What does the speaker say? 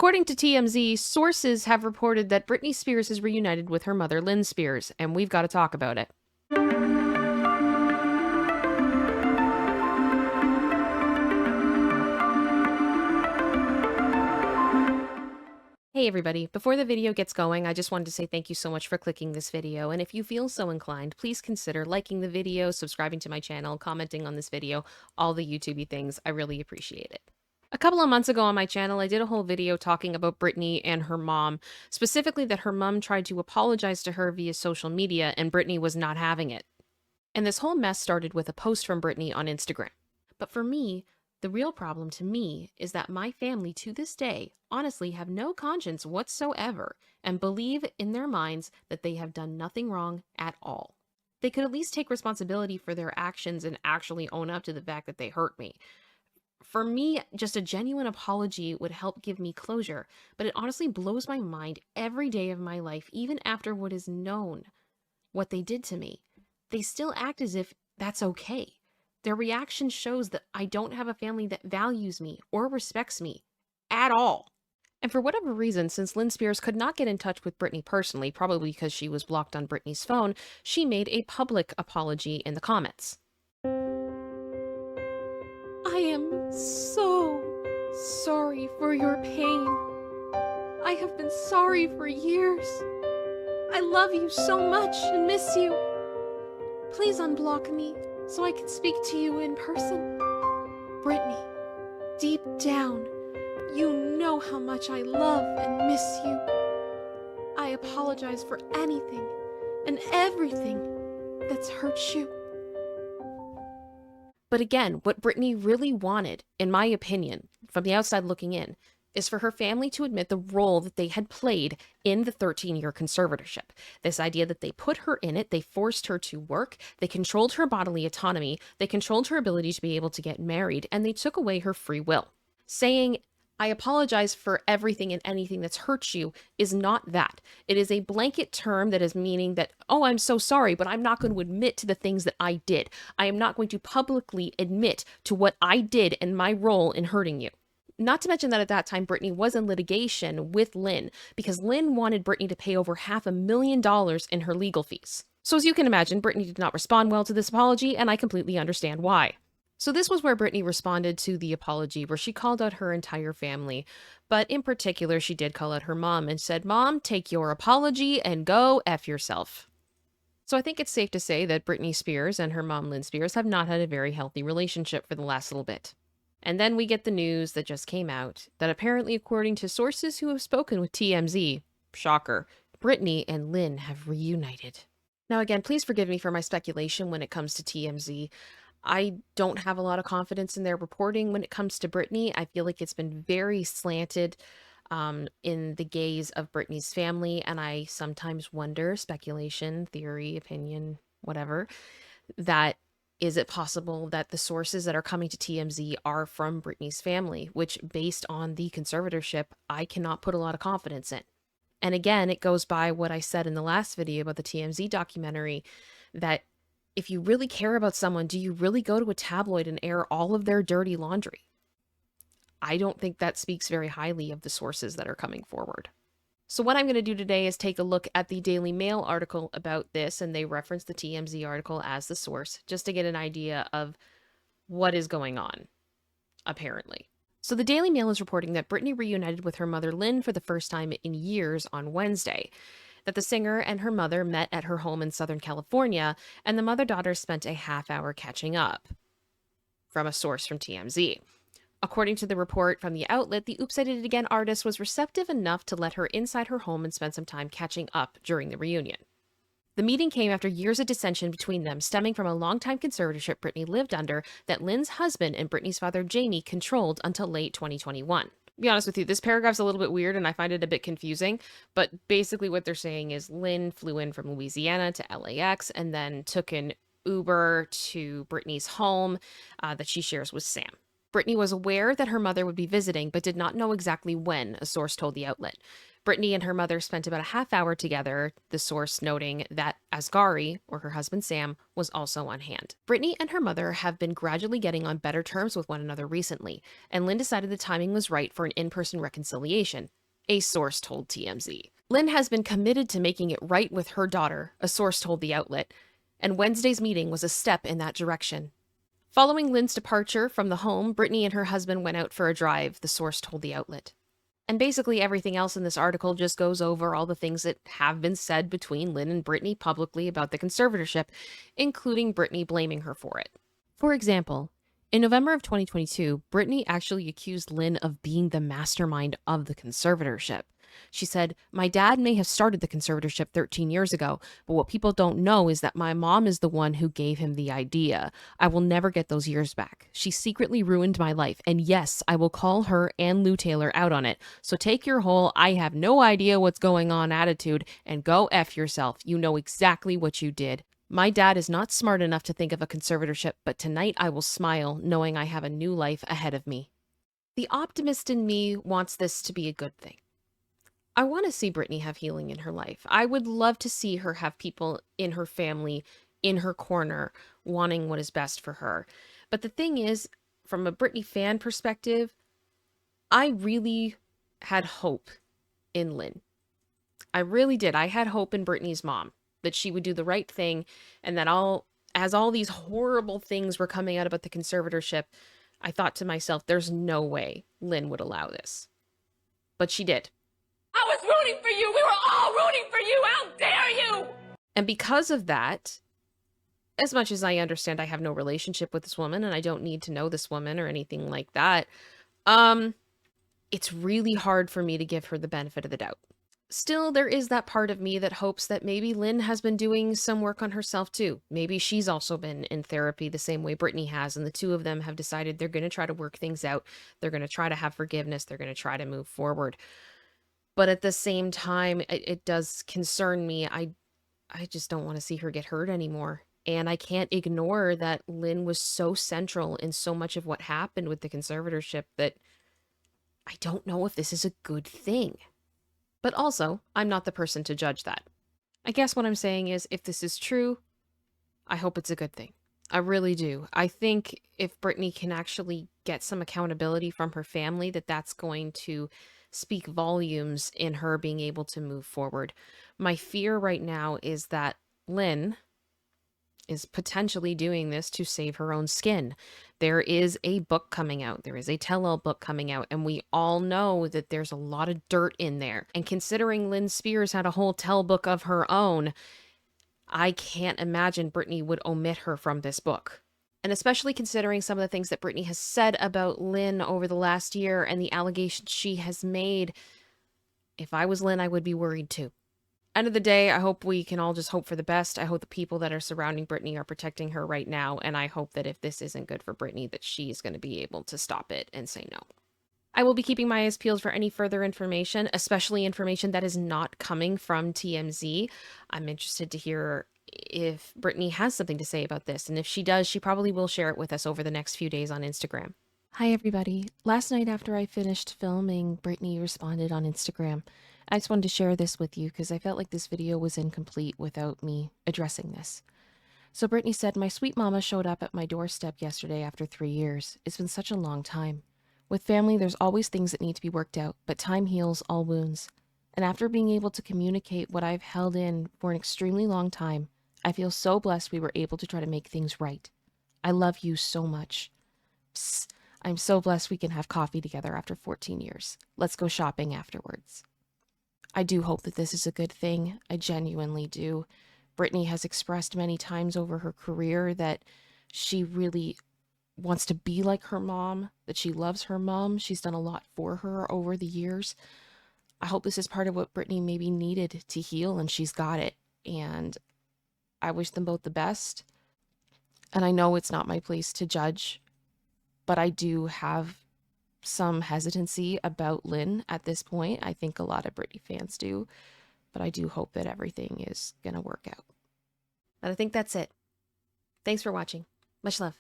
According to TMZ, sources have reported that Britney Spears is reunited with her mother, Lynn Spears, and we've got to talk about it. Hey everybody, before the video gets going, I just wanted to say thank you so much for clicking this video, and if you feel so inclined, please consider liking the video, subscribing to my channel, commenting on this video, all the YouTubey things. I really appreciate it. A couple of months ago on my channel, I did a whole video talking about Britney and her mom, specifically that her mom tried to apologize to her via social media and Britney was not having it. And this whole mess started with a post from Britney on Instagram. But for me, the real problem to me is that my family to this day honestly have no conscience whatsoever and believe in their minds that they have done nothing wrong at all. They could at least take responsibility for their actions and actually own up to the fact that they hurt me. For me, just a genuine apology would help give me closure, but it honestly blows my mind every day of my life, even after what is known, what they did to me. They still act as if that's okay. Their reaction shows that I don't have a family that values me or respects me at all. And for whatever reason, since Lynn Spears could not get in touch with Britney personally, probably because she was blocked on Britney's phone, she made a public apology in the comments. I am so sorry for your pain. I have been sorry for years. I love you so much and miss you. Please unblock me so I can speak to you in person. Britney, deep down, you know how much I love and miss you. I apologize for anything and everything that's hurt you. But again, what Britney really wanted, in my opinion, from the outside looking in, is for her family to admit the role that they had played in the 13-year conservatorship. This idea that they put her in it, they forced her to work, they controlled her bodily autonomy, they controlled her ability to be able to get married, and they took away her free will. Saying, I apologize for everything and anything that's hurt you is not that. It is a blanket term that is meaning that, oh, I'm so sorry, but I'm not going to admit to the things that I did. I am not going to publicly admit to what I did and my role in hurting you. Not to mention that at that time, Britney was in litigation with Lynn because Lynn wanted Britney to pay over $500,000 in her legal fees. So as you can imagine, Britney did not respond well to this apology, and I completely understand why. So this was where Britney responded to the apology, where she called out her entire family. But in particular, she did call out her mom and said, Mom, take your apology and go F yourself. So I think it's safe to say that Britney Spears and her mom, Lynn Spears, have not had a very healthy relationship for the last little bit. And then we get the news that just came out that apparently, according to sources who have spoken with TMZ, shocker, Britney and Lynn have reunited. Now again, please forgive me for my speculation when it comes to TMZ. I don't have a lot of confidence in their reporting when it comes to Britney. I feel like it's been very slanted in the gaze of Britney's family, and I sometimes wonder, speculation, theory, opinion, whatever, that is it possible that the sources that are coming to TMZ are from Britney's family, which based on the conservatorship, I cannot put a lot of confidence in. And again, it goes by what I said in the last video about the TMZ documentary, that if you really care about someone, do you really go to a tabloid and air all of their dirty laundry? I don't think that speaks very highly of the sources that are coming forward. So what I'm going to do today is take a look at the Daily Mail article about this, and they reference the TMZ article as the source, just to get an idea of what is going on, apparently. So the Daily Mail is reporting that Britney reunited with her mother Lynn for the first time in years on Wednesday, that the singer and her mother met at her home in Southern California, and the mother-daughter spent a half-hour catching up, from a source from TMZ. According to the report from the outlet, the Oops, I Did It Again artist was receptive enough to let her inside her home and spend some time catching up during the reunion. The meeting came after years of dissension between them, stemming from a longtime conservatorship Britney lived under that Lynn's husband and Britney's father Jamie controlled until late 2021. To be honest with you, this paragraph's a little bit weird and I find it a bit confusing, but basically what they're saying is Lynn flew in from Louisiana to LAX and then took an Uber to Britney's home that she shares with Sam. Britney was aware that her mother would be visiting, but did not know exactly when, a source told the outlet. Britney and her mother spent about a half hour together, the source noting that Asghari, or her husband Sam, was also on hand. Britney and her mother have been gradually getting on better terms with one another recently, and Lynn decided the timing was right for an in-person reconciliation, a source told TMZ. Lynn has been committed to making it right with her daughter, a source told the outlet, and Wednesday's meeting was a step in that direction. Following Lynn's departure from the home, Britney and her husband went out for a drive, the source told the outlet. And basically everything else in this article just goes over all the things that have been said between Lynn and Britney publicly about the conservatorship, including Britney blaming her for it. For example, in November of 2022, Britney actually accused Lynn of being the mastermind of the conservatorship. She said, "My dad may have started the conservatorship 13 years ago, but what people don't know is that my mom is the one who gave him the idea. I will never get those years back. She secretly ruined my life, and yes, I will call her and Lou Taylor out on it. So take your whole 'I have no idea what's going on' attitude and go F yourself. You know exactly what you did. My dad is not smart enough to think of a conservatorship, but tonight I will smile knowing I have a new life ahead of me." The optimist in me wants this to be a good thing. I want to see Britney have healing in her life. I would love to see her have people in her family, in her corner, wanting what is best for her. But the thing is, from a Britney fan perspective, I really had hope in Lynn. I really did. I had hope in Britney's mom, that she would do the right thing, and that as all these horrible things were coming out about the conservatorship, I thought to myself, there's no way Lynn would allow this. But she did. I was rooting for you. We were all rooting for you. How dare you? And because of that, as much as I understand I have no relationship with this woman and I don't need to know this woman or anything like that, it's really hard for me to give her the benefit of the doubt. Still, there is that part of me that hopes that maybe Lynn has been doing some work on herself too. Maybe she's also been in therapy the same way Britney has, and the two of them have decided they're going to try to work things out. They're going to try to have forgiveness. They're going to try to move forward. But at the same time, it does concern me. I just don't want to see her get hurt anymore. And I can't ignore that Lynn was so central in so much of what happened with the conservatorship that I don't know if this is a good thing. But also, I'm not the person to judge that. I guess what I'm saying is, if this is true, I hope it's a good thing. I really do. I think if Britney can actually get some accountability from her family, that's going to speak volumes in her being able to move forward. My fear right now is that Lynn is potentially doing this to save her own skin. There is a book coming out. There is a tell-all book coming out, and we all know that there's a lot of dirt in there. And considering Lynn Spears had a whole tell book of her own, I can't imagine Britney would omit her from this book. And especially considering some of the things that Britney has said about Lynn over the last year and the allegations she has made, if I was Lynn, I would be worried too. End of the day, I hope we can all just hope for the best. I hope the people that are surrounding Britney are protecting her right now, and I hope that if this isn't good for Britney, that she's going to be able to stop it and say no. I will be keeping my eyes peeled for any further information, especially information that is not coming from TMZ. I'm interested to hear if Britney has something to say about this, and if she does, she probably will share it with us over the next few days on Instagram. Hi everybody. Last night after I finished filming, Britney responded on Instagram. I just wanted to share this with you because I felt like this video was incomplete without me addressing this. So Britney said, "My sweet mama showed up at my doorstep yesterday after 3 years. It's been such a long time. With family, there's always things that need to be worked out, but time heals all wounds. And after being able to communicate what I've held in for an extremely long time, I feel so blessed we were able to try to make things right. I love you so much. Psst, I'm so blessed we can have coffee together after 14 years. Let's go shopping afterwards." I do hope that this is a good thing. I genuinely do. Britney has expressed many times over her career that she really wants to be like her mom, that she loves her mom. She's done a lot for her over the years. I hope this is part of what Britney maybe needed to heal, and she's got it. And I wish them both the best. And I know it's not my place to judge, but I do have some hesitancy about Lynn at this point. I think a lot of Britney fans do, but I do hope that everything is going to work out. And I think that's it. Thanks for watching. Much love.